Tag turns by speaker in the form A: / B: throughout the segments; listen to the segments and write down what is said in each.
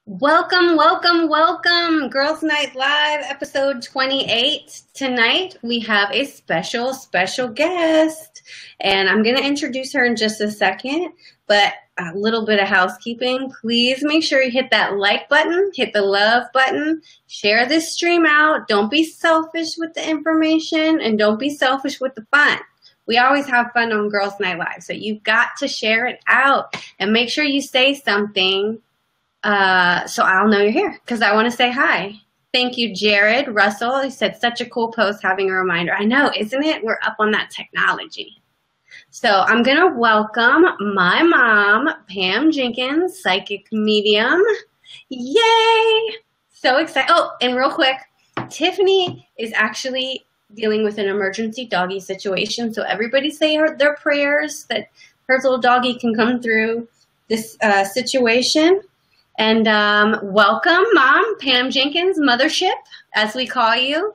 A: Welcome, welcome, welcome. Girls Night Live, episode 28. Tonight we have a special guest, and I'm going to introduce her in just a second, but a little bit of housekeeping. Please make sure you hit that like button, hit the love button, share this stream out. Don't be selfish with the information, and don't be selfish with the fun. We always have fun on Girls Night Live, so you've got to share it out, and make sure you say something so I'll know you're here because I want to say hi. Thank you, Jared Russell. He said such a cool post having a reminder. I know, isn't it? We're up on that technology. So I'm going to welcome my mom, Pam Jenkins, psychic medium. Yay! So excited. Oh, and real quick, Tiffany is actually dealing with an emergency doggy situation. So everybody say their prayers that her little doggy can come through this situation. And welcome, Mom, Pam Jenkins, Mothership, as we call you.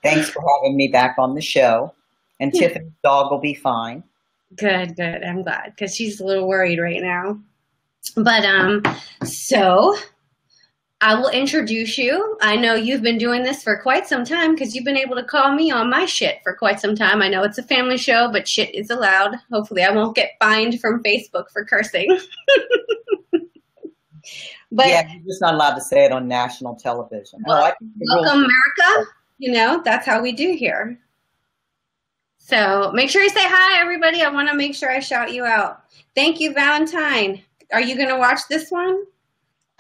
B: Thanks for having me back on the show. And Tiffany's dog will be fine.
A: Good. I'm glad because she's a little worried right now. But so I will introduce you. I know you've been doing this for quite some time because you've been able to call me on my shit for quite some time. I know it's a family show, but shit is allowed. Hopefully I won't get fined from Facebook for cursing.
B: But yeah, you're just not allowed to say it on national television.
A: Well, welcome, America. You know, that's how we do here. So make sure you say hi, everybody. I want to make sure I shout you out. Thank you, Valentine. Are you going to watch this one?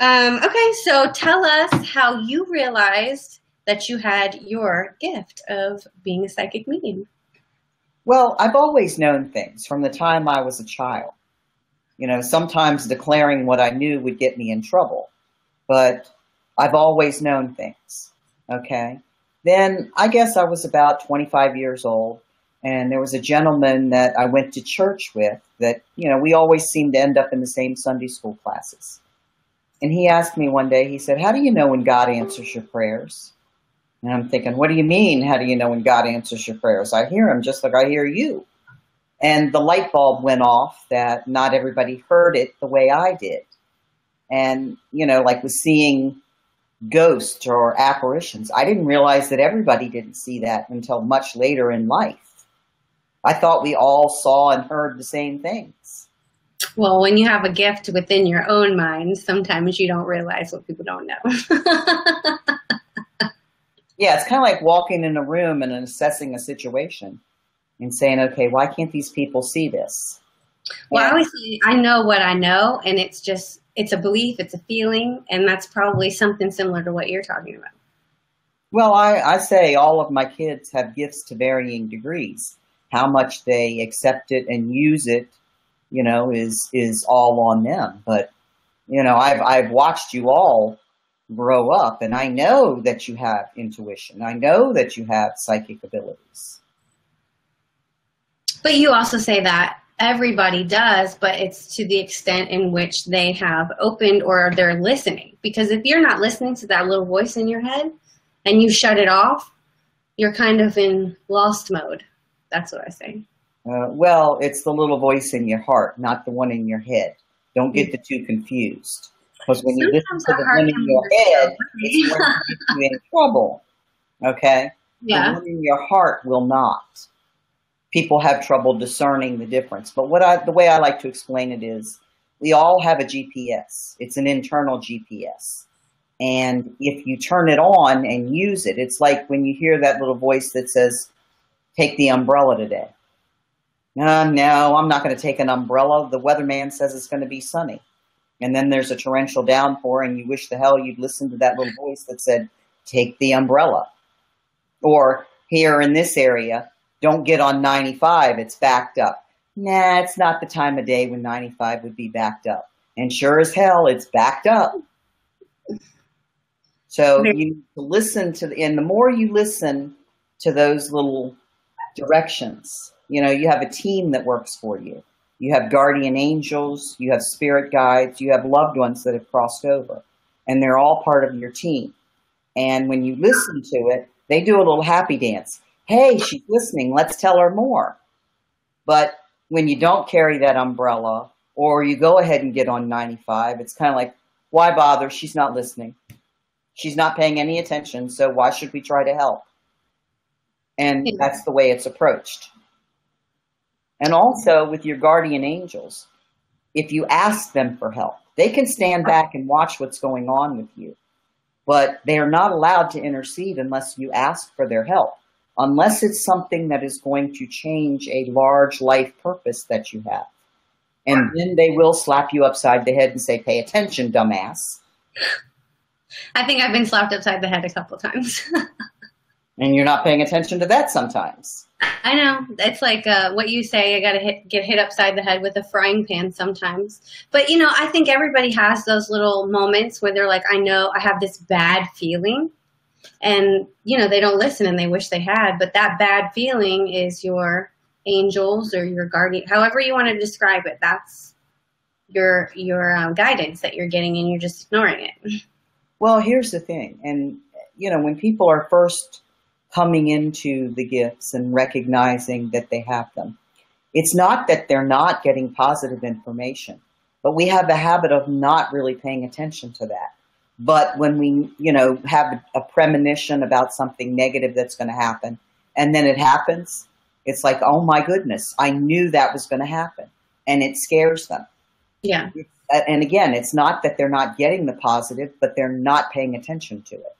A: Okay, so tell us how you realized that you had your gift of being a psychic medium.
B: Well, I've always known things from the time I was a child. You know, sometimes declaring what I knew would get me in trouble, but I've always known things, okay? Then I guess I was about 25 years old, and there was a gentleman that I went to church with that, you know, we always seemed to end up in the same Sunday school classes. And he asked me one day, he said, "How do you know when God answers your prayers?" And I'm thinking, what do you mean, how do you know when God answers your prayers? I hear him just like I hear you. And the light bulb went off that not everybody heard it the way I did. And, you know, like with seeing ghosts or apparitions, I didn't realize that everybody didn't see that until much later in life. I thought we all saw and heard the same things.
A: Well, when you have a gift within your own mind, sometimes you don't realize what people don't know.
B: Yeah, it's kind of like walking in a room and assessing a situation. And saying, okay, why can't these people see this?
A: Well, I always say, I know what I know, and it's a belief, it's a feeling, and that's probably something similar to what you're talking about.
B: Well, I say all of my kids have gifts to varying degrees. How much they accept it and use it, you know, is all on them. But, you know, I've watched you all grow up, and I know that you have intuition. I know that you have psychic abilities.
A: But you also say that everybody does, but it's to the extent in which they have opened or they're listening. Because if you're not listening to that little voice in your head and you shut it off, you're kind of in lost mode. That's what I say.
B: Well, it's the little voice in your heart, not the one in your head. Don't get the two confused. Because when you listen to the one in your head, it's going to get you in trouble. Okay?
A: Yeah.
B: The one in your heart will not. People have trouble discerning the difference. But the way I like to explain it is we all have a GPS. It's an internal GPS. And if you turn it on and use it, it's like when you hear that little voice that says, take the umbrella today. No, I'm not going to take an umbrella. The weatherman says it's going to be sunny. And then there's a torrential downpour and you wish the hell you'd listened to that little voice that said, take the umbrella. Or here in this area, don't get on 95, it's backed up. Nah, it's not the time of day when 95 would be backed up. And sure as hell, it's backed up. So you need to listen to, and the more you listen to those little directions, you know, you have a team that works for you. You have guardian angels, you have spirit guides, you have loved ones that have crossed over. And they're all part of your team. And when you listen to it, they do a little happy dance. Hey, she's listening. Let's tell her more. But when you don't carry that umbrella or you go ahead and get on 95, it's kind of like, Why bother? She's not listening. She's not paying any attention, so why should we try to help? And that's the way it's approached. And also with your guardian angels, if you ask them for help, they can stand back and watch what's going on with you. But they are not allowed to intercede unless you ask for their help, unless it's something that is going to change a large life purpose that you have. And then they will slap you upside the head and say, pay attention, dumbass.
A: I think I've been slapped upside the head a couple times.
B: And you're not paying attention to that sometimes.
A: I know. It's like what you say, I got to get hit upside the head with a frying pan sometimes. But, you know, I think everybody has those little moments where they're like, I know I have this bad feeling. And, you know, they don't listen and they wish they had. But that bad feeling is your angels or your guardian, however you want to describe it. That's your guidance that you're getting and you're just ignoring it.
B: Well, here's the thing. And, you know, when people are first coming into the gifts and recognizing that they have them, it's not that they're not getting positive information, but we have the habit of not really paying attention to that. But when we, you know, have a premonition about something negative that's going to happen, and then it happens, it's like, oh my goodness, I knew that was going to happen. And it scares them.
A: Yeah.
B: And again, it's not that they're not getting the positive, but they're not paying attention to it.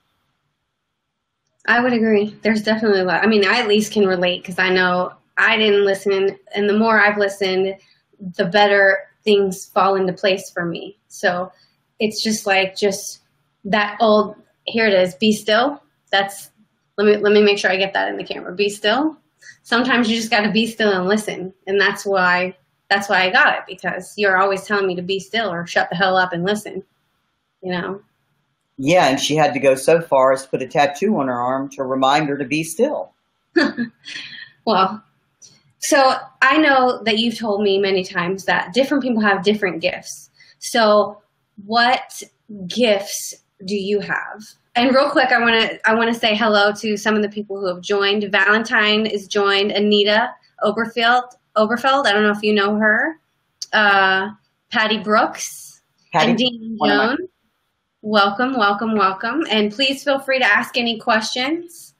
A: I would agree. There's definitely a lot. I mean, I at least can relate because I know I didn't listen. And the more I've listened, the better things fall into place for me. So it's just like that old, here it is, be still. That's, let me make sure I get that in the camera. Be still. Sometimes you just got to be still and listen. And that's why I got it, because you're always telling me to be still or shut the hell up and listen, you know?
B: Yeah, and she had to go so far as to put a tattoo on her arm to remind her to be still.
A: Well, so I know that you've told me many times that different people have different gifts. So what gifts do you have? And real quick, I want to say hello to some of the people who have joined. Valentine is joined. Anita Oberfeld. I don't know if you know her. Patty Brooks. And Dean Jones. Welcome, welcome, welcome. And please feel free to ask any questions.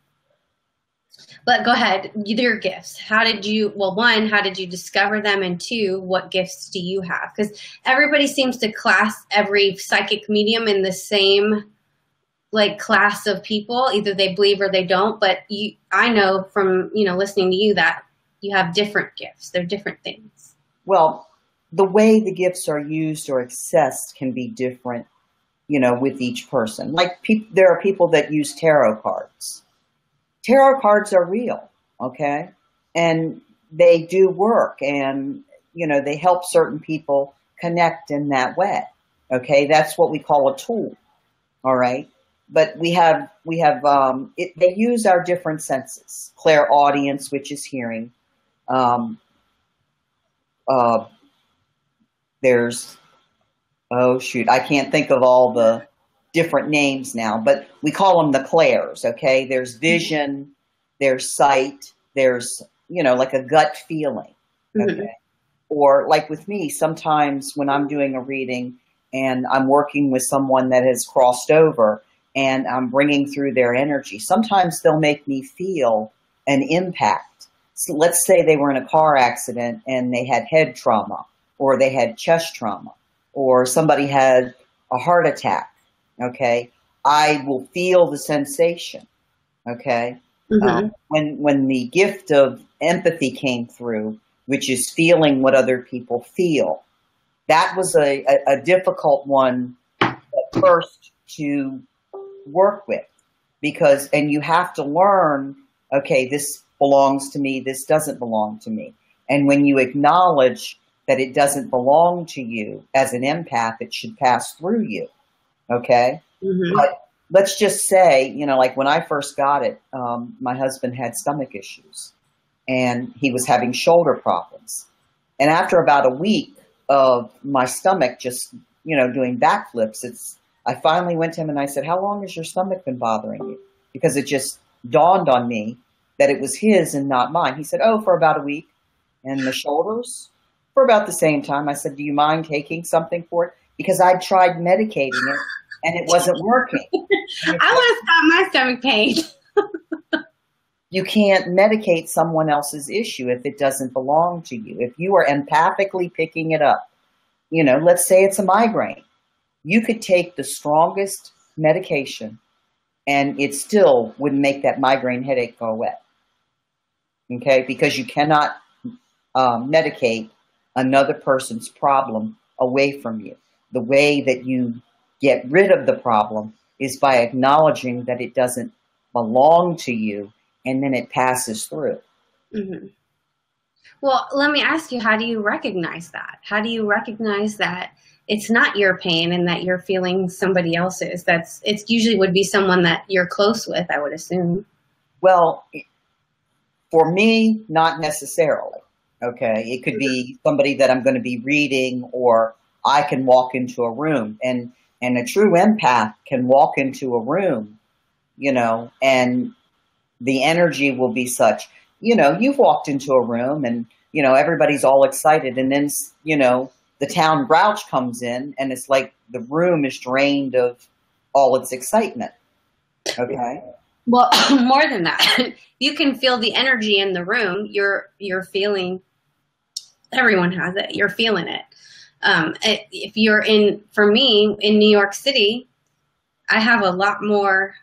A: But go ahead, your gifts. How did you discover them? And two, what gifts do you have? Because everybody seems to class every psychic medium in the same like class of people. Either they believe or they don't. But I know from, you know, listening to you that you have different gifts. They're different things.
B: Well, the way the gifts are used or accessed can be different, you know, with each person. Like there are people that use tarot cards. Tarot cards are real, okay? And they do work, and, you know, they help certain people connect in that way, okay? That's what we call a tool, all right? But they use our different senses. Clairaudience, which is hearing. There's, oh shoot, I can't think of all the different names now, but we call them the clairs, okay? There's vision, there's sight, there's, you know, like a gut feeling, okay? Mm-hmm. Or like with me, sometimes when I'm doing a reading and I'm working with someone that has crossed over and I'm bringing through their energy, sometimes they'll make me feel an impact. So let's say they were in a car accident and they had head trauma, or they had chest trauma, or somebody had a heart attack, okay? I will feel the sensation, okay? Mm-hmm. When the gift of empathy came through, which is feeling what other people feel, that was a difficult one at first to work with, and you have to learn, okay, this belongs to me, this doesn't belong to me. And when you acknowledge that it doesn't belong to you as an empath, it should pass through you, okay? Mm-hmm. But let's just say, you know, like when I first got it, my husband had stomach issues and he was having shoulder problems. And after about a week of my stomach just, you know, doing backflips, I finally went to him and I said, how long has your stomach been bothering you? Because it just dawned on me that it was his and not mine. He said, oh, for about a week. And the shoulders? for about the same time. I said, do you mind taking something for it? Because I tried medicating it and it wasn't working.
A: I want to stop my stomach pain.
B: You can't medicate someone else's issue if it doesn't belong to you. If you are empathically picking it up, you know, let's say it's a migraine. You could take the strongest medication and it still wouldn't make that migraine headache go away. Okay? Because you cannot medicate another person's problem away from you. The way that you get rid of the problem is by acknowledging that it doesn't belong to you, and then it passes through.
A: Mm-hmm. Well, let me ask you, how do you recognize that? How do you recognize that it's not your pain and that you're feeling somebody else's? It's usually would be someone that you're close with, I would assume.
B: Well, for me, not necessarily. Okay. It could be somebody that I'm going to be reading, or I can walk into a room, and a true empath can walk into a room, you know, and the energy will be such, you know, you've walked into a room and, you know, everybody's all excited, and then, you know, the town grouch comes in and it's like the room is drained of all its excitement. Okay.
A: Well, more than that, you can feel the energy in the room. You're feeling, everyone has it. You're feeling it. If you're for me, in New York City, I have a lot more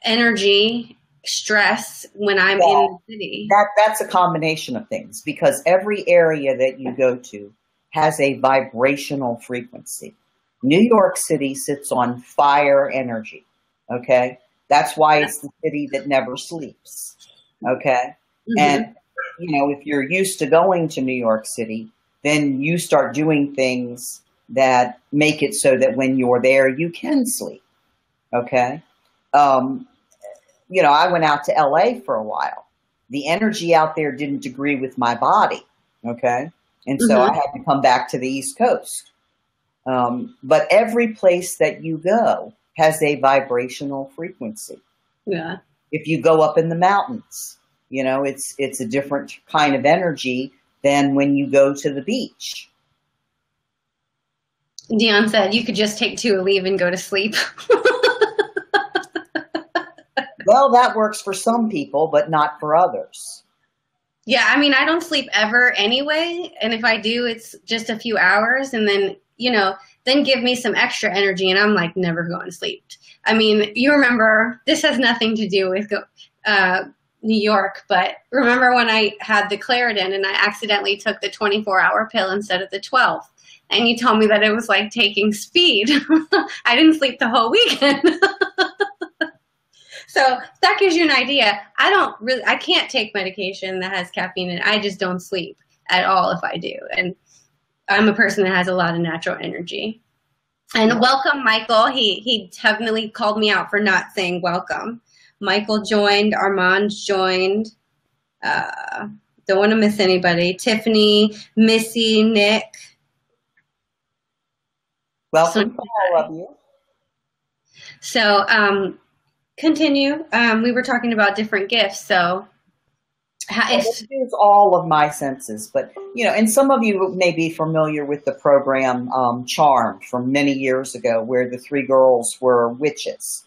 A: energy, stress when I'm in the city.
B: That's a combination of things, because every area that you go to has a vibrational frequency. New York City sits on fire energy. Okay. That's why it's the city that never sleeps. Okay. Mm-hmm. And, you know, if you're used to going to New York City, then you start doing things that make it so that when you're there, you can sleep. Okay. You know, I went out to LA for a while. The energy out there didn't agree with my body. Okay. And so I had to come back to the East Coast. But every place that you go has a vibrational frequency.
A: Yeah.
B: If you go up in the mountains, you know, it's a different kind of energy than when you go to the beach.
A: Dion said you could just take 2 leave and go to sleep.
B: Well, that works for some people, but not for others.
A: Yeah, I mean, I don't sleep ever anyway. And if I do, it's just a few hours. And then, you know, then give me some extra energy and I'm like never going to sleep. I mean, you remember, this has nothing to do with New York, but remember when I had the Claritin and I accidentally took the 24-hour pill instead of the 12? And you told me that it was like taking speed. I didn't sleep the whole weekend. So that gives you an idea. I can't take medication that has caffeine in it. I just don't sleep at all if I do. And I'm a person that has a lot of natural energy. And welcome, Michael. He definitely called me out for not saying welcome. Michael joined. Armand joined. Don't want to miss anybody. Tiffany, Missy, Nick.
B: Welcome to all of you.
A: So, continue. We were talking about different gifts. So,
B: this is all of my senses, but you know, and some of you may be familiar with the program Charmed from many years ago, where the 3 girls were witches.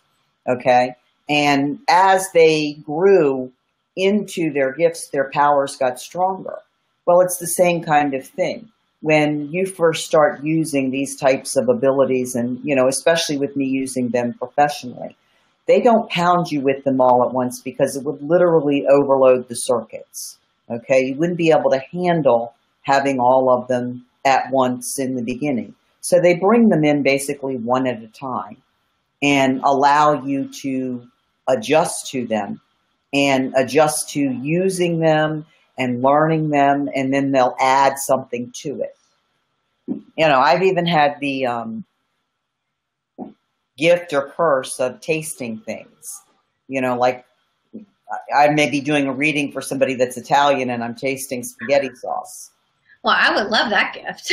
B: Okay, and as they grew into their gifts, their powers got stronger. Well, it's the same kind of thing. When you first start using these types of abilities, and you know, especially with me using them professionally, they don't pound you with them all at once because it would literally overload the circuits. Okay, you wouldn't be able to handle having all of them at once in the beginning. So they bring them in basically one at a time and allow you to adjust to them and adjust to using them and learning them, and then they'll add something to it. You know, I've even had the gift or curse of tasting things. You know, like I may be doing a reading for somebody that's Italian and I'm tasting spaghetti sauce.
A: Well, I would love that gift.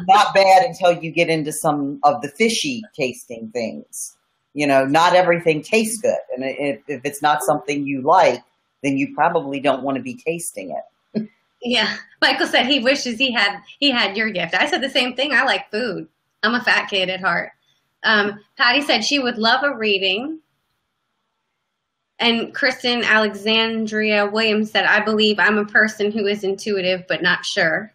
B: Not bad until you get into some of the fishy tasting things. You know, not everything tastes good. And if it's not something you like, then you probably don't want to be tasting it.
A: Yeah. Michael said he wishes he had your gift. I said the same thing. I like food. I'm a fat kid at heart. Patty said she would love a reading. And Kristen Alexandria Williams said, I believe I'm a person who is intuitive but not sure.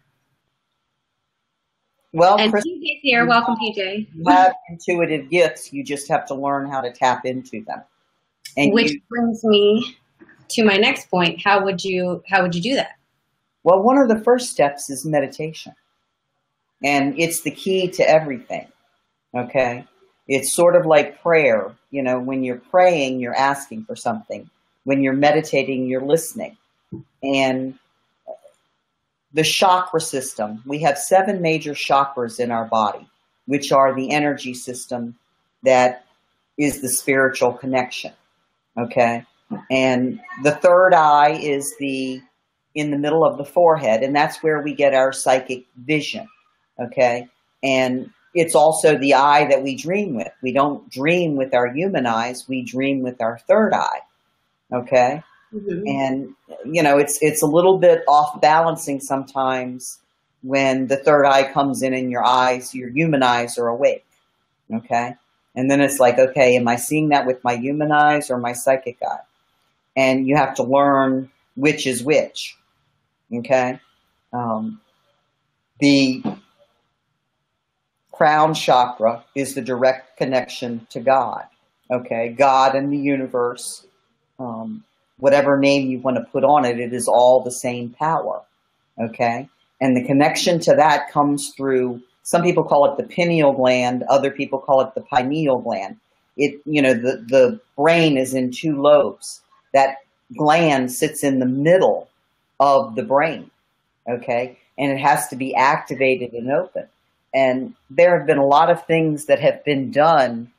B: Well,
A: And
B: Chris,
A: PJ's here. Welcome, PJ.
B: you have intuitive gifts. You just have to learn how to tap into them. And
A: Which brings me to my next point. How would you do that?
B: Well, one of the first steps is meditation. And it's the key to everything. Okay? It's sort of like prayer. You know, when you're praying, you're asking for something. When you're meditating, you're listening. And the chakra system, we have 7 major chakras in our body, which are the energy system that is the spiritual connection. Okay? And the third eye is in the middle of the forehead, and that's where we get our psychic vision. Okay? And it's also the eye that we dream with. We don't dream with our human eyes, we dream with our third eye. Okay? Mm-hmm. And, you know, it's a little bit off balancing sometimes when the third eye comes in and your eyes, your human eyes are awake. Okay? And then it's like, okay, am I seeing that with my human eyes or my psychic eye? And you have to learn which is which. Okay? The crown chakra is the direct connection to God. Okay? God and the universe. Whatever name you want to put on it, it is all the same power, okay? And the connection to that comes through, some people call it the pineal gland, other people call it the pineal gland. It, you know, the brain is in 2 lobes. That gland sits in the middle of the brain, okay? And it has to be activated and open. And there have been a lot of things that have been done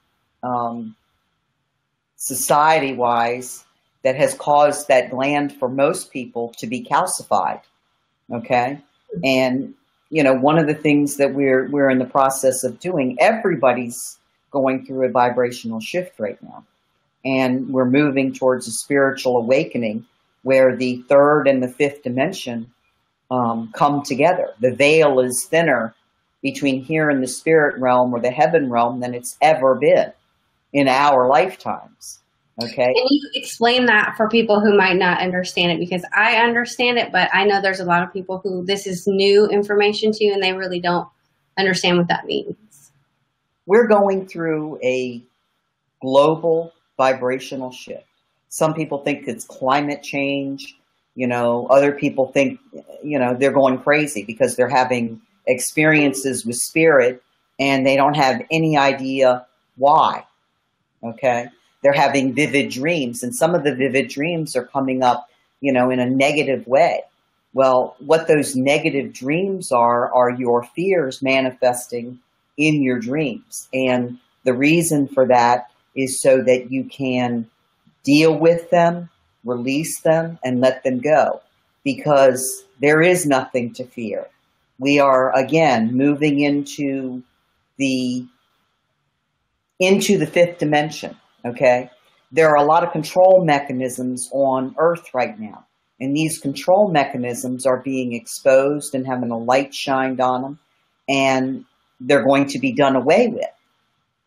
B: society-wise that has caused that gland for most people to be calcified, okay? And, you know, one of the things that we're in the process of doing, everybody's going through a vibrational shift right now. And we're moving towards a spiritual awakening where the 3rd and the 5th dimension come together. The veil is thinner between here and the spirit realm or the heaven realm than it's ever been in our lifetimes. Okay.
A: Can you explain that for people who might not understand it? Because I understand it, but I know there's a lot of people who this is new information to and they really don't understand what that means.
B: We're going through a global vibrational shift. Some people think it's climate change. You know, other people think, you know, they're going crazy because they're having experiences with spirit and they don't have any idea why. Okay. They're having vivid dreams, and some of the vivid dreams are coming up, you know, in a negative way. Well, what those negative dreams are your fears manifesting in your dreams. And the reason for that is so that you can deal with them, release them, and let them go. Because there is nothing to fear. We are, again, moving into the 5th dimension. Okay, there are a lot of control mechanisms on Earth right now. And these control mechanisms are being exposed and having a light shined on them. And they're going to be done away with,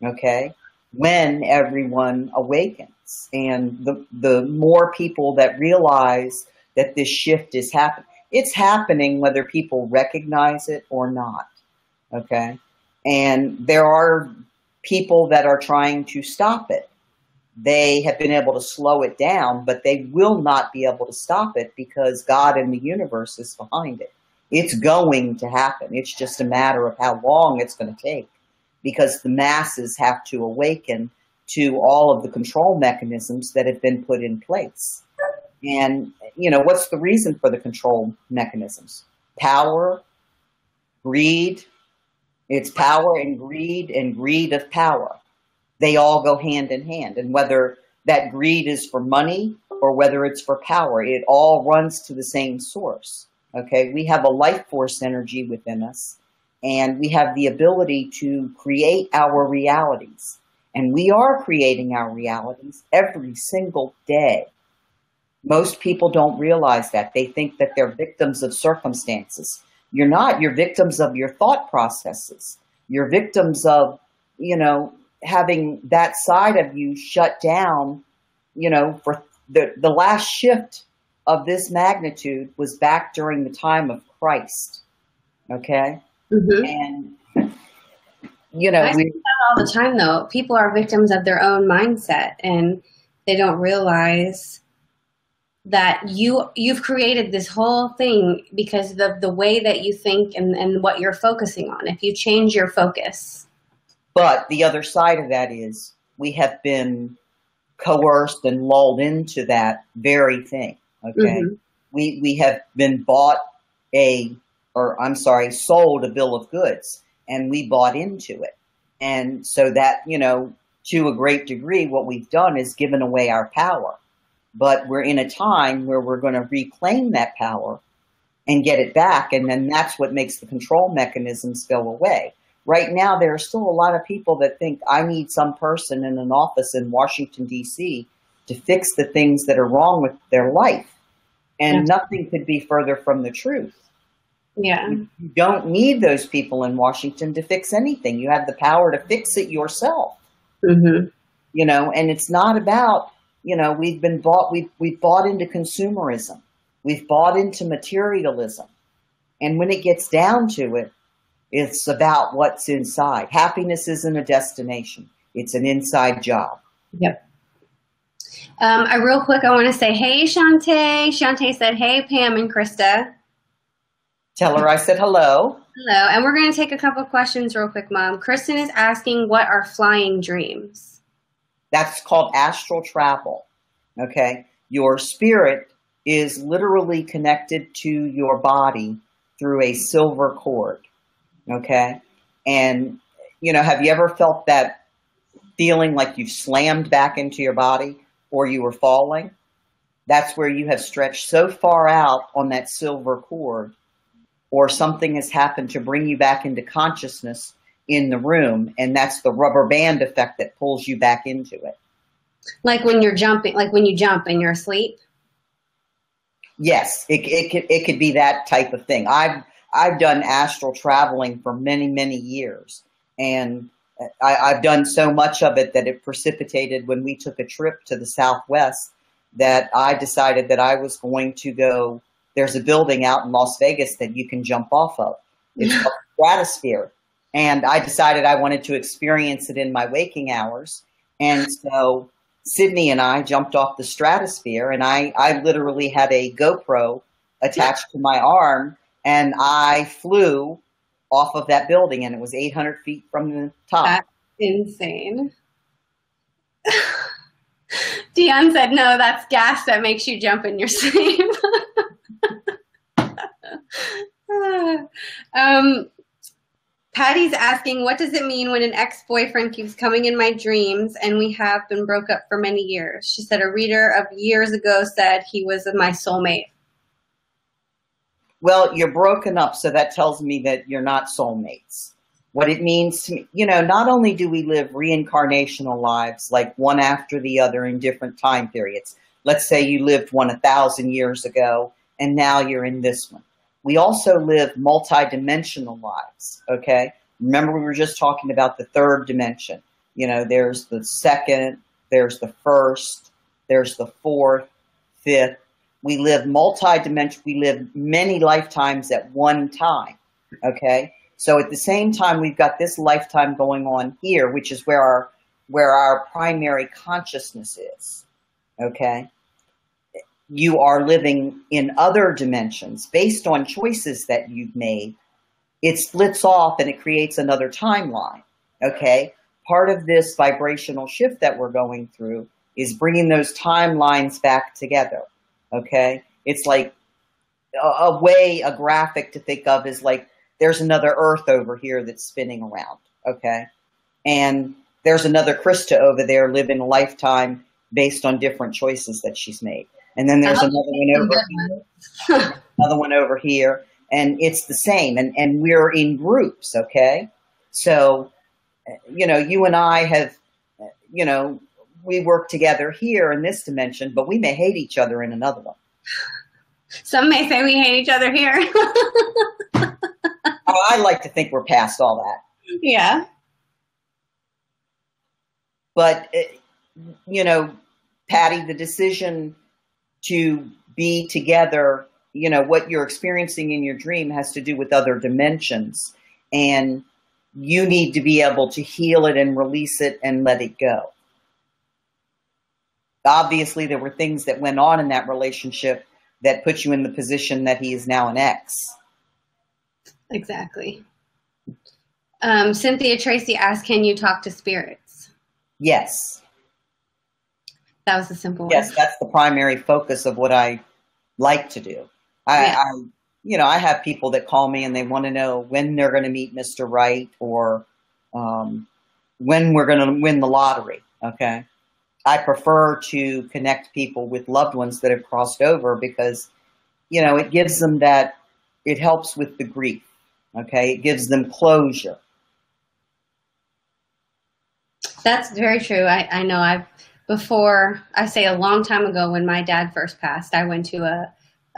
B: okay, when everyone awakens. And the more people that realize that this shift is happening, it's happening whether people recognize it or not, okay? And there are people that are trying to stop it. They have been able to slow it down, but they will not be able to stop it because God and the universe is behind it. It's going to happen. It's just a matter of how long it's going to take because the masses have to awaken to all of the control mechanisms that have been put in place. And, you know, what's the reason for the control mechanisms? Power, greed. It's power and greed of power. They all go hand in hand. And whether that greed is for money or whether it's for power, it all runs to the same source. Okay, we have a life force energy within us, and we have the ability to create our realities. And we are creating our realities every single day. Most people don't realize that. They think that they're victims of circumstances. You're not. You're victims of your thought processes. You're victims of, having that side of you shut down, for the last shift of this magnitude was back during the time of Christ. Okay?
A: Mm-hmm.
B: And,
A: I see that all the time, though. People are victims of their own mindset, and they don't realize that you've created this whole thing because of the way that you think and what you're focusing on. If you change your focus.
B: But the other side of that is we have been coerced and lulled into that very thing. Okay. Mm-hmm. We have been sold a bill of goods, and we bought into it. And so that, to a great degree, what we've done is given away our power. But we're in a time where we're going to reclaim that power and get it back. And then that's what makes the control mechanisms go away. Right now, there are still a lot of people that think I need some person in an office in Washington, D.C. to fix the things that are wrong with their life. And nothing could be further from the truth.
A: Yeah.
B: You don't need those people in Washington to fix anything. You have the power to fix it yourself.
A: Mm-hmm.
B: And it's not about, we've bought into consumerism. We've bought into materialism. And when it gets down to it, it's about what's inside. Happiness isn't a destination. It's an inside job.
A: Yep. Real quick, I want to say, hey, Shantae. Shantae said, hey, Pam and Krista.
B: Tell her I said hello.
A: Hello. And we're going to take a couple of questions real quick, Mom. Kristen is asking, what are flying dreams?
B: That's called astral travel. Okay. Your spirit is literally connected to your body through a silver cord. Okay. And, have you ever felt that feeling like you've slammed back into your body or you were falling? That's where you have stretched so far out on that silver cord, or something has happened to bring you back into consciousness in the room. And that's the rubber band effect that pulls you back into it.
A: Like when you're jumping, like when you jump and you're asleep?
B: Yes, it could be that type of thing. I've done astral traveling for many, many years. And I've done so much of it that it precipitated when we took a trip to the Southwest that I decided that I was going to go. There's a building out in Las Vegas that you can jump off of. It's called Stratosphere. And I decided I wanted to experience it in my waking hours. And so Sydney and I jumped off the Stratosphere, and I literally had a GoPro attached to my arm, and I flew off of that building, and it was 800 feet from the top.
A: That's insane. Dion said, no, that's gas that makes you jump in your sleep. Patty's asking, what does it mean when an ex-boyfriend keeps coming in my dreams and we have been broke up for many years? She said a reader of years ago said he was my soulmate.
B: Well, you're broken up, so that tells me that you're not soulmates. What it means to me, not only do we live reincarnational lives, like one after the other in different time periods. Let's say you lived one 1,000 years ago, and now you're in this one. We also live multidimensional lives, okay? Remember, we were just talking about the third dimension. There's the second, there's the first, there's the fourth, fifth. We live multidimensional. We live many lifetimes at one time, okay? So at the same time, we've got this lifetime going on here, which is where our primary consciousness is, okay? You are living in other dimensions based on choices that you've made. It splits off and it creates another timeline, okay? Part of this vibrational shift that we're going through is bringing those timelines back together, okay? It's like a graphic to think of is like there's another Earth over here that's spinning around, okay? And there's another Krista over there living a lifetime based on different choices that she's made. And then there's another one over here, and it's the same. And we're in groups, okay? So, you and I have, we work together here in this dimension, but we may hate each other in another one.
A: Some may say we hate each other here.
B: I like to think we're past all that.
A: Yeah.
B: But, you know, Patty, the decision to be together, you know, what you're experiencing in your dream has to do with other dimensions. And you need to be able to heal it and release it and let it go. Obviously, there were things that went on in that relationship that put you in the position that he is now an ex.
A: Exactly. Cynthia Tracy asked, can you talk to spirits?
B: Yes.
A: That was a simple one.
B: Yes, that's the primary focus of what I like to do. I have people that call me and they want to know when they're going to meet Mr. Right or when we're going to win the lottery. Okay. I prefer to connect people with loved ones that have crossed over because, you know, it gives them that, it helps with the grief. Okay. It gives them closure.
A: That's very true. I know before, I say a long time ago when my dad first passed, I went to a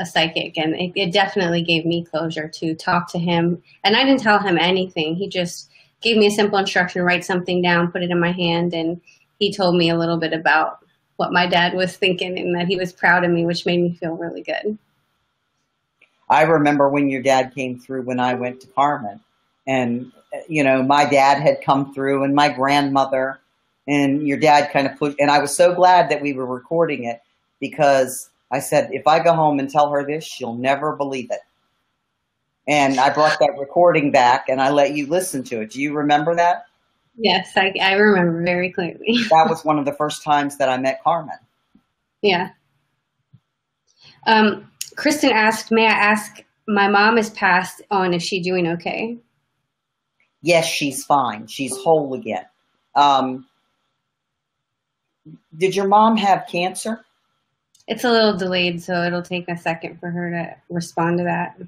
A: psychic and it definitely gave me closure to talk to him. And I didn't tell him anything. He just gave me a simple instruction, write something down, put it in my hand. And he told me a little bit about what my dad was thinking and that he was proud of me, which made me feel really good.
B: I remember when your dad came through when I went to Carmen. And, you know, my dad had come through and my grandmother and your dad kind of put, and I was so glad that we were recording it because I said, if I go home and tell her this, she'll never believe it. And I brought that recording back and I let you listen to it. Do you remember that?
A: Yes, I remember very clearly.
B: That was one of the first times that I met Carmen.
A: Yeah. Kristen asked, may I ask, my mom is passed on, is she doing okay?
B: Yes, she's fine. She's whole again. Did your mom have cancer?
A: It's a little delayed, so it'll take a second for her to respond to that.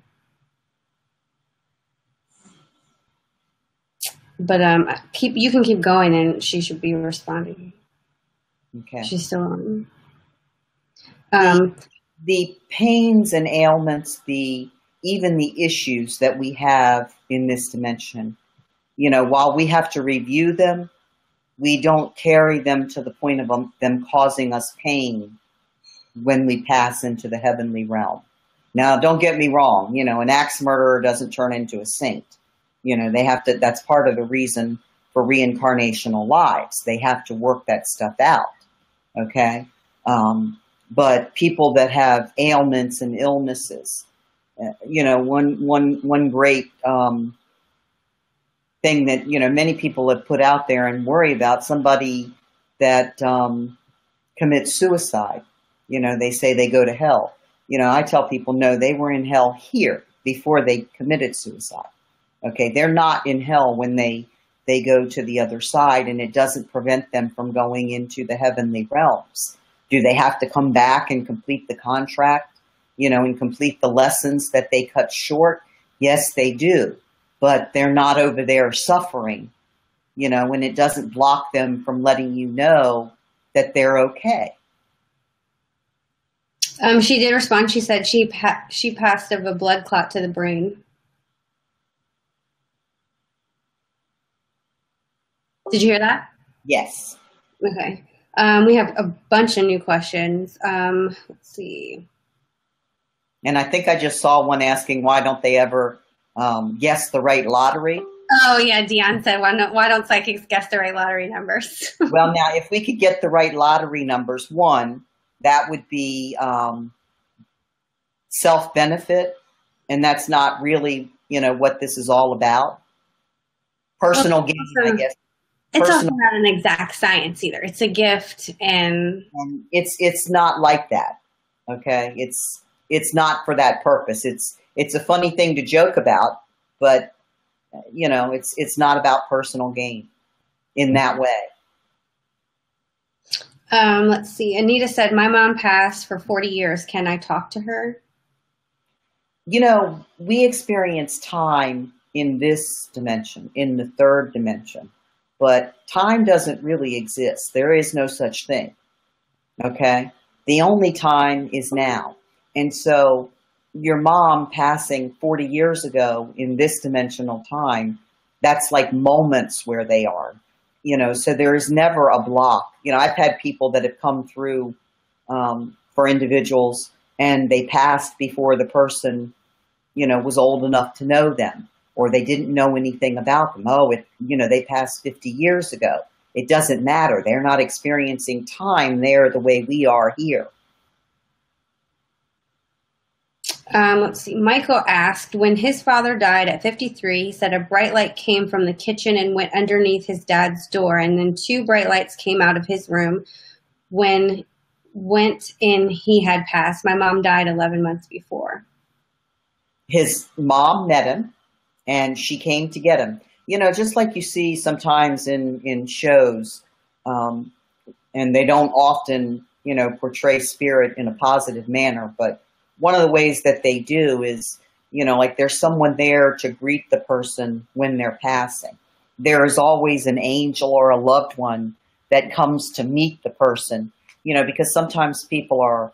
A: But you can keep going, and she should be responding.
B: Okay.
A: She's still on.
B: The pains and ailments, even the issues that we have in this dimension, you know, while we have to review them, we don't carry them to the point of them causing us pain when we pass into the heavenly realm. Now, don't get me wrong. You know, an axe murderer doesn't turn into a saint. You know, they have to, that's part of the reason for reincarnational lives. They have to work that stuff out. Okay. But people that have ailments and illnesses, you know, one great, thing that, you know, many people have put out there and worry about, somebody that commits suicide. You know, they say they go to hell. You know, I tell people, no, they were in hell here before they committed suicide. Okay, they're not in hell when they go to the other side, and it doesn't prevent them from going into the heavenly realms. Do they have to come back and complete the contract, you know, and complete the lessons that they cut short? Yes, they do. But they're not over there suffering, you know, and it doesn't block them from letting you know that they're okay.
A: She did respond. She said she passed of a blood clot to the brain. Did you hear that?
B: Yes.
A: Okay. We have a bunch of new questions. Let's see.
B: And I think I just saw one asking, why don't they ever guess the right lottery?
A: Oh, yeah. Dianna said, why don't psychics guess the right lottery numbers?
B: Well, now, if we could get the right lottery numbers, one, that would be self-benefit. And that's not really, you know, what this is all about. Personal gain, I guess.
A: It's also not an exact science either. It's a gift, and
B: it's not like that. Okay, it's not for that purpose. It's a funny thing to joke about, but you know, it's not about personal gain in that way.
A: Let's see. Anita said, my mom passed for 40 years. Can I talk to her?
B: You know, we experience time in this dimension, in the third dimension. but time doesn't really exist. There is no such thing. Okay? The only time is now. And so your mom passing 40 years ago in this dimensional time, that's like moments where they are. You know, so there is never a block. You know, I've had people that have come through for individuals and they passed before the person, you know, was old enough to know them, or they didn't know anything about them. Oh, you know, they passed 50 years ago. It doesn't matter. They're not experiencing time there the way we are here.
A: Let's see. Michael asked, when his father died at 53, he said a bright light came from the kitchen and went underneath his dad's door, and then 2 bright lights came out of his room. When went in, he had passed. My mom died 11 months before.
B: His mom met him, and she came to get him. You know, just like you see sometimes in shows, and they don't often, you know, portray spirit in a positive manner, but one of the ways that they do is, you know, like there's someone there to greet the person when they're passing. There is always an angel or a loved one that comes to meet the person, you know, because sometimes people are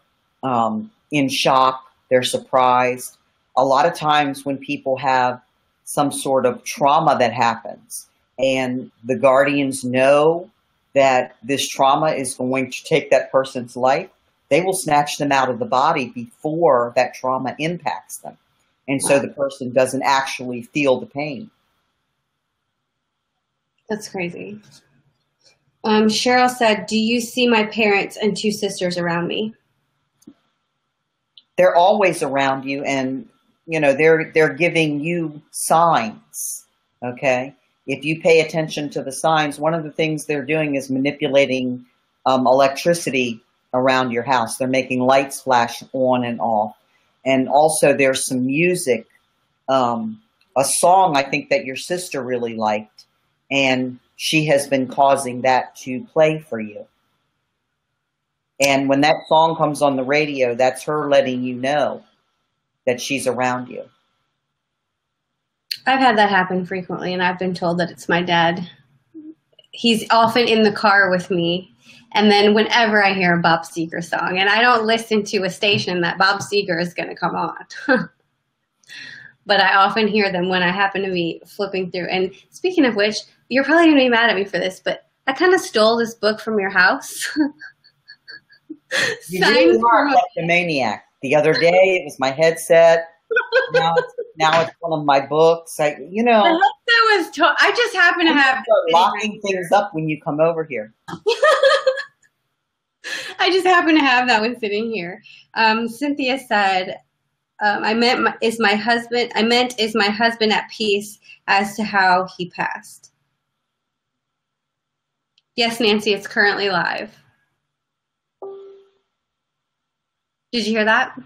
B: in shock, they're surprised. A lot of times when people have some sort of trauma that happens and the guardians know that this trauma is going to take that person's life, they will snatch them out of the body before that trauma impacts them. And so the person doesn't actually feel the pain.
A: That's crazy. Cheryl said, do you see my parents and 2 sisters around me?
B: They're always around you, and you know, they're giving you signs. Okay? If you pay attention to the signs, one of the things they're doing is manipulating electricity around your house. They're making lights flash on and off. And also there's some music, a song I think that your sister really liked, and she has been causing that to play for you. And when that song comes on the radio, that's her letting you know that she's around you.
A: I've had that happen frequently, and I've been told that it's my dad. He's often in the car with me. And then whenever I hear a Bob Seger song, and I don't listen to a station that Bob Seger is going to come on, but I often hear them when I happen to be flipping through. And speaking of which, you're probably going to be mad at me for this, but I kind of stole this book from your house.
B: You really are like a maniac. The other day, it was my headset. Now it's one of my books. You know,
A: I just happen to have
B: locking things up when you come over here.
A: I just happen to have that one sitting here. Cynthia said, I meant is my husband at peace as to how he passed? Yes, Nancy, it's currently live. Did you hear that?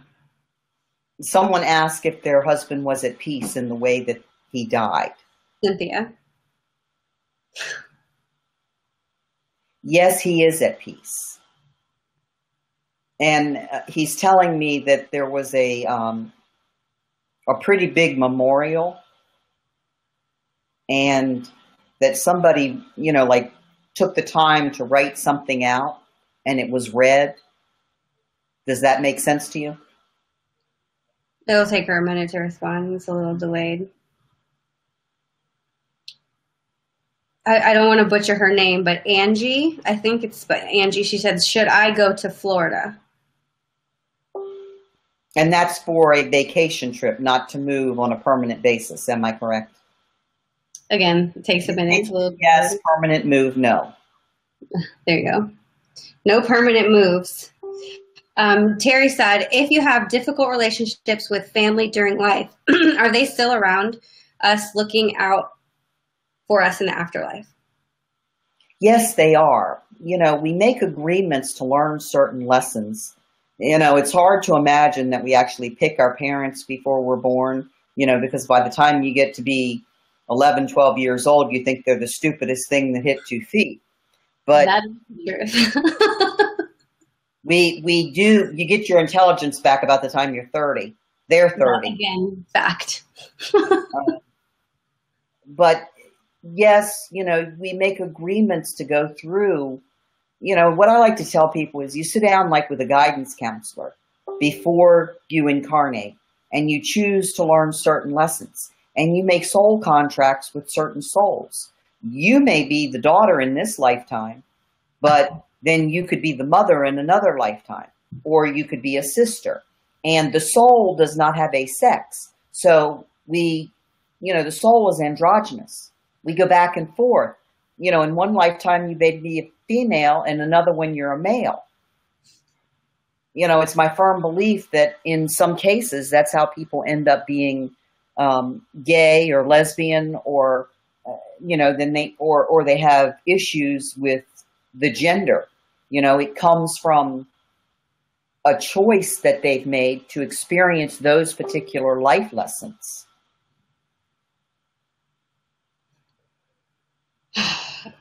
B: Someone asked if their husband was at peace in the way that he died.
A: Cynthia.
B: Yes, he is at peace. And he's telling me that there was a pretty big memorial, and that somebody, you know, like took the time to write something out and it was read. Does that make sense to you?
A: It'll take her a minute to respond. It's a little delayed. I don't want to butcher her name, but Angie, I think it's Angie. She said, should I go to Florida?
B: And that's for a vacation trip, not to move on a permanent basis. Am I correct?
A: Again, it takes a minute.
B: Yes, permanent move, no.
A: There you go. No permanent moves. Terry said, if you have difficult relationships with family during life, are they still around us looking out for us in the afterlife?
B: Yes, they are. You know, we make agreements to learn certain lessons. You know, it's hard to imagine that we actually pick our parents before we're born, you know, because by the time you get to be 11, 12 years old, you think they're the stupidest thing that hit 2 feet. But
A: that is true.
B: we do, you get your intelligence back about the time you're 30. They're 30.
A: Again, fact.
B: But yes, we make agreements to go through. What I like to tell people is you sit down like with a guidance counselor before you incarnate, and you choose to learn certain lessons, and you make soul contracts with certain souls. You may be the daughter in this lifetime, but then you could be the mother in another lifetime, or you could be a sister. And the soul does not have a sex. So the soul is androgynous. We go back and forth. In one lifetime you may be a female, and another when you're a male. It's my firm belief that in some cases that's how people end up being gay or lesbian, or then they have issues with the gender. It comes from a choice that they've made to experience those particular life lessons.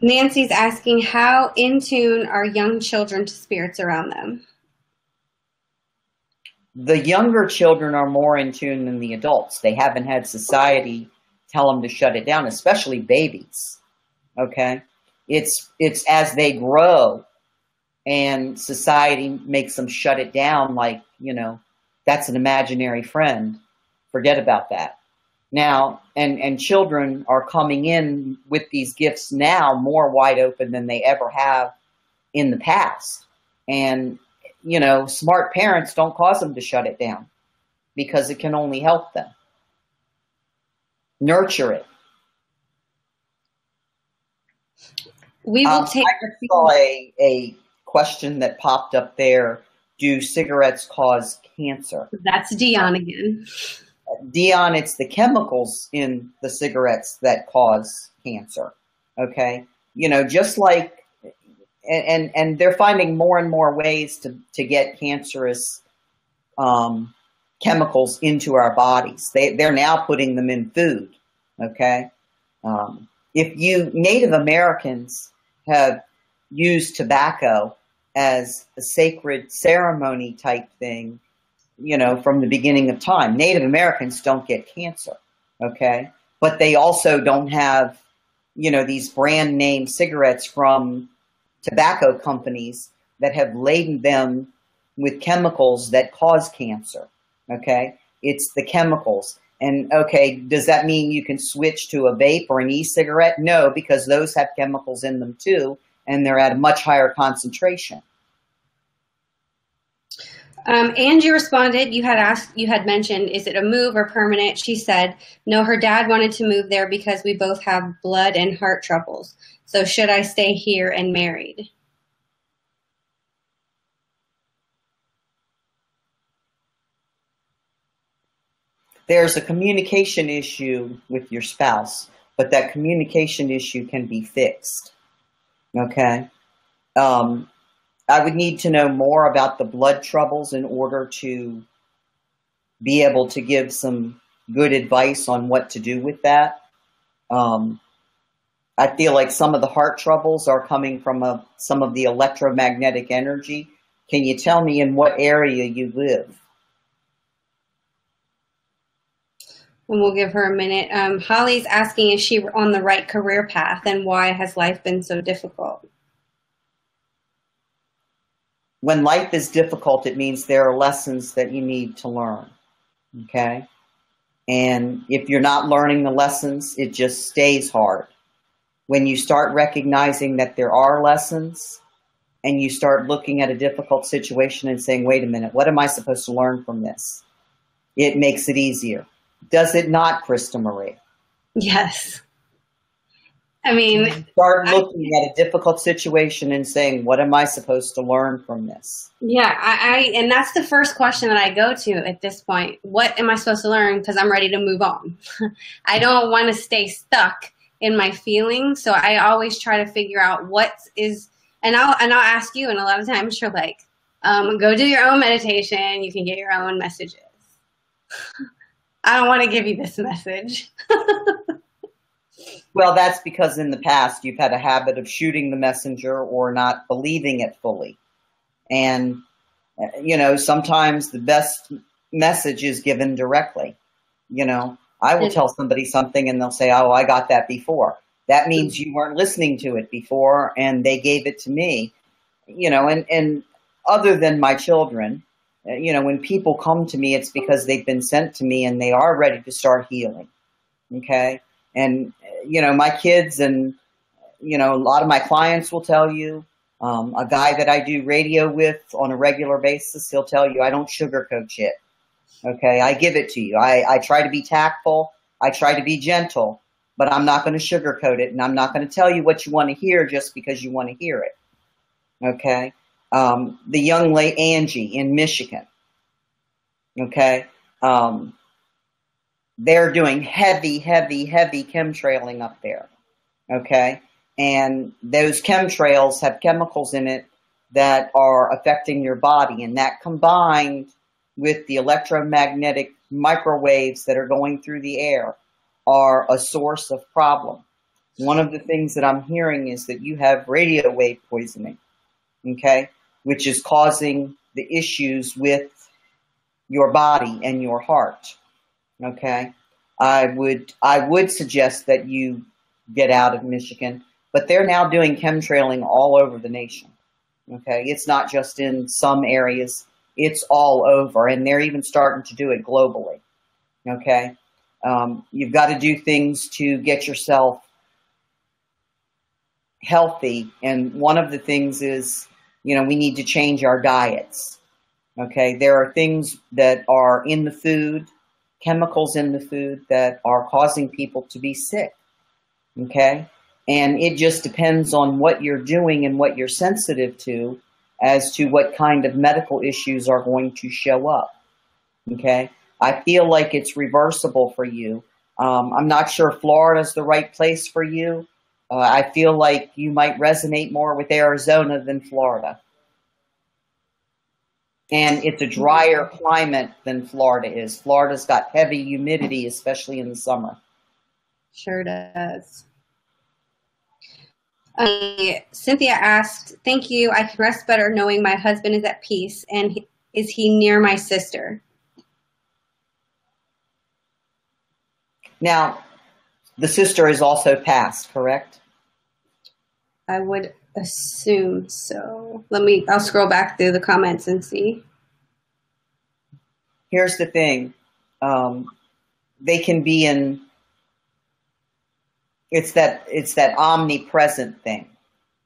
A: Nancy's asking, how in tune are young children to spirits around them?
B: The younger children are more in tune than the adults. They haven't had society tell them to shut it down, especially babies. Okay? It's as they grow and society makes them shut it down, like, that's an imaginary friend. Forget about that. Now, and children are coming in with these gifts now more wide open than they ever have in the past. And, smart parents don't cause them to shut it down because it can only help them. Nurture it.
A: We will take.
B: I saw a question that popped up there. Do cigarettes cause cancer?
A: That's Dion again.
B: Dion, it's the chemicals in the cigarettes that cause cancer. Okay? Just like, and they're finding more and more ways to get cancerous chemicals into our bodies. They're now putting them in food. Okay? Native Americans have used tobacco as a sacred ceremony type thing, from the beginning of time. Native Americans don't get cancer, okay? But they also don't have, these brand name cigarettes from tobacco companies that have laden them with chemicals that cause cancer, okay? It's the chemicals. And, okay, does that mean you can switch to a vape or an e-cigarette? No, because those have chemicals in them too, and they're at a much higher concentration.
A: Angie responded, you had mentioned, is it a move or permanent? She said, no, her dad wanted to move there because we both have blood and heart troubles. So should I stay here and married?
B: There's a communication issue with your spouse, but that communication issue can be fixed. Okay? I would need to know more about the blood troubles in order to be able to give some good advice on what to do with that. I feel like some of the heart troubles are coming from some of the electromagnetic energy. Can you tell me in what area you live?
A: And we'll give her a minute. Holly's asking, is she on the right career path, and why has life been so difficult?
B: When life is difficult, it means there are lessons that you need to learn, okay? And if you're not learning the lessons, it just stays hard. When you start recognizing that there are lessons and you start looking at a difficult situation and saying, wait a minute, what am I supposed to learn from this? It makes it easier. Does it not, Krista Marie?
A: Yes. I mean,
B: start looking at a difficult situation and saying, what am I supposed to learn from this?
A: Yeah, and that's the first question that I go to at this point. What am I supposed to learn? Because I'm ready to move on. I don't want to stay stuck in my feelings. So I always try to figure out what is, and I'll ask you, and a lot of times you're like, go do your own meditation. You can get your own messages. I don't want to give you this message.
B: Well, that's because in the past you've had a habit of shooting the messenger or not believing it fully. And, sometimes the best message is given directly. I will tell somebody something and they'll say, oh, I got that before. That means you weren't listening to it before, and they gave it to me. And other than my children, when people come to me, it's because they've been sent to me and they are ready to start healing. Okay. And, my kids and, a lot of my clients will tell you, a guy that I do radio with on a regular basis, he'll tell you, I don't sugarcoat shit. Okay. I give it to you. I try to be tactful. I try to be gentle, but I'm not going to sugarcoat it. And I'm not going to tell you what you want to hear just because you want to hear it. Okay. The young lady, Angie in Michigan. Okay. They're doing heavy chemtrailing up there. Okay. And those chemtrails have chemicals in it that are affecting your body. And that combined with the electromagnetic microwaves that are going through the air are a source of problem. One of the things that I'm hearing is that you have radio wave poisoning, okay, which is causing the issues with your body and your heart, okay. I would suggest that you get out of Michigan, but they're now doing chemtrailing all over the nation, okay. It's not just in some areas, it's all over, and they're even starting to do it globally, okay. You've got to do things to get yourself healthy, and one of the things is, we need to change our diets, okay? There are things that are in the food, chemicals in the food that are causing people to be sick, okay? And it just depends on what you're doing and what you're sensitive to as to what kind of medical issues are going to show up, okay? I feel like it's reversible for you. I'm not sure Florida's the right place for you. I feel like you might resonate more with Arizona than Florida. And it's a drier climate than Florida is. Florida's got heavy humidity, especially in the summer.
A: Sure does. Cynthia asked, thank you. I can rest better knowing my husband is at peace. And is he near my sister?
B: Now, the sister is also passed, correct?
A: I would assume so. I'll scroll back through the comments and see.
B: Here's the thing. They can be in, it's that omnipresent thing.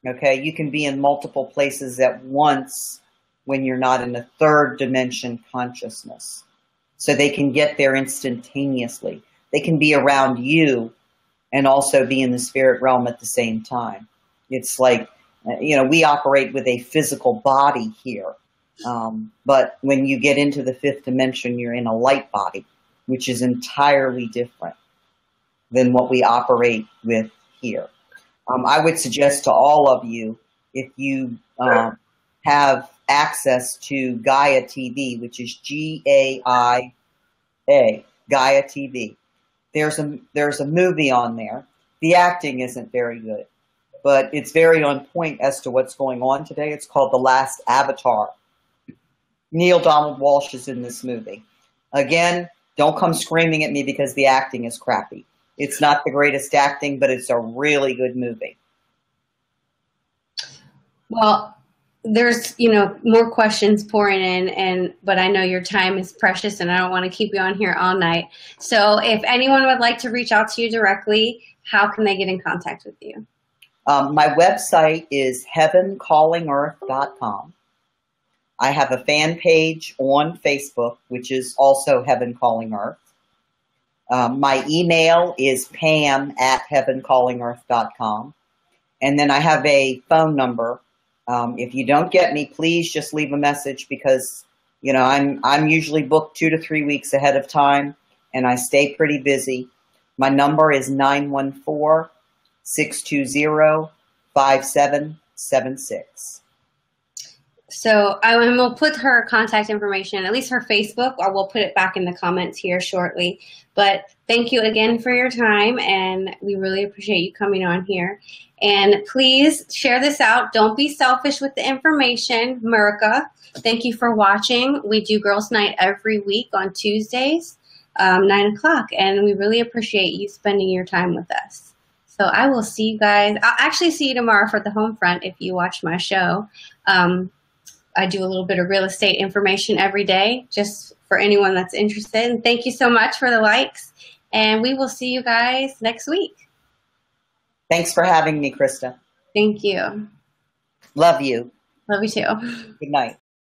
B: Okay. You can be in multiple places at once when you're not in a third dimension consciousness. So they can get there instantaneously. They can be around you and also be in the spirit realm at the same time. It's like, we operate with a physical body here. But when you get into the fifth dimension, you're in a light body, which is entirely different than what we operate with here. I would suggest to all of you, if you have access to Gaia TV, which is GAIA, Gaia TV. There's a movie on there. The acting isn't very good, but it's very on point as to what's going on today. It's called The Last Avatar. Neil Donald Walsh is in this movie. Again, don't come screaming at me because the acting is crappy. It's not the greatest acting, but it's a really good movie. Well,
A: there's, more questions pouring in, but I know your time is precious and I don't want to keep you on here all night. So if anyone would like to reach out to you directly, how can they get in contact with you?
B: My website is heavencallingearth.com. I have a fan page on Facebook, which is also Heaven Calling Earth. My email is pam@heavencallingearth.com. And then I have a phone number. If you don't get me, please just leave a message because, I'm usually booked 2 to 3 weeks ahead of time and I stay pretty busy. My number is 914-620-5776.
A: So I will put her contact information, at least her Facebook, or we'll put it back in the comments here shortly. But thank you again for your time, and we really appreciate you coming on here. And please share this out. Don't be selfish with the information. Murica, thank you for watching. We do Girls Night every week on Tuesdays, 9 o'clock, and we really appreciate you spending your time with us. So I will see you guys. I'll actually see you tomorrow for the home front if you watch my show. I do a little bit of real estate information every day, just for anyone that's interested. And thank you so much for the likes. And we will see you guys next week.
B: Thanks for having me, Krista.
A: Thank you.
B: Love you.
A: Love you too.
B: Good night.